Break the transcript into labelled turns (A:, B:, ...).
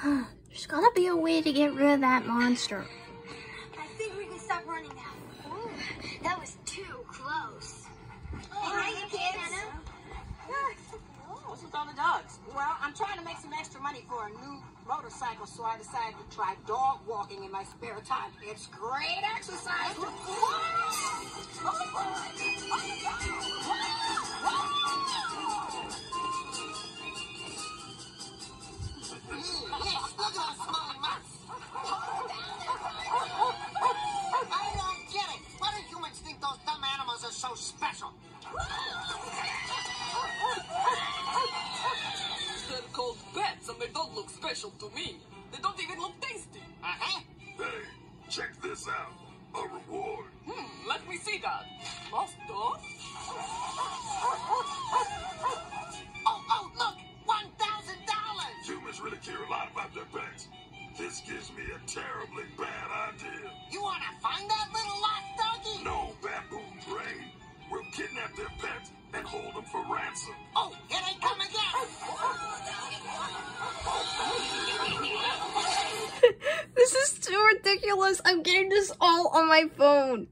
A: There's gotta be a way to get rid of that monster.
B: I think we can stop running now. Ooh, that was too close. Hi, you kids.
C: What's with all the dogs?
D: Well, I'm trying to make some extra money for a new motorcycle, so I decided to try dog walking in my spare time. It's great exercise.
E: I don't get it. Why do humans think those dumb animals are so special?
C: They're called pets and they don't look special to me. They don't even look tasty.
E: Uh-huh.
F: Hey, check this out. A reward.
C: Let me see that. Master?
E: Oh, look! $1,000!
F: Humans really care a lot about their pets. This gives me a terribly bad idea.
E: You want to find that little lost doggy?
F: No, baboon brain. We'll kidnap their pets and hold them for ransom.
E: Oh, here they come again!
A: This is too ridiculous. I'm getting this all on my phone.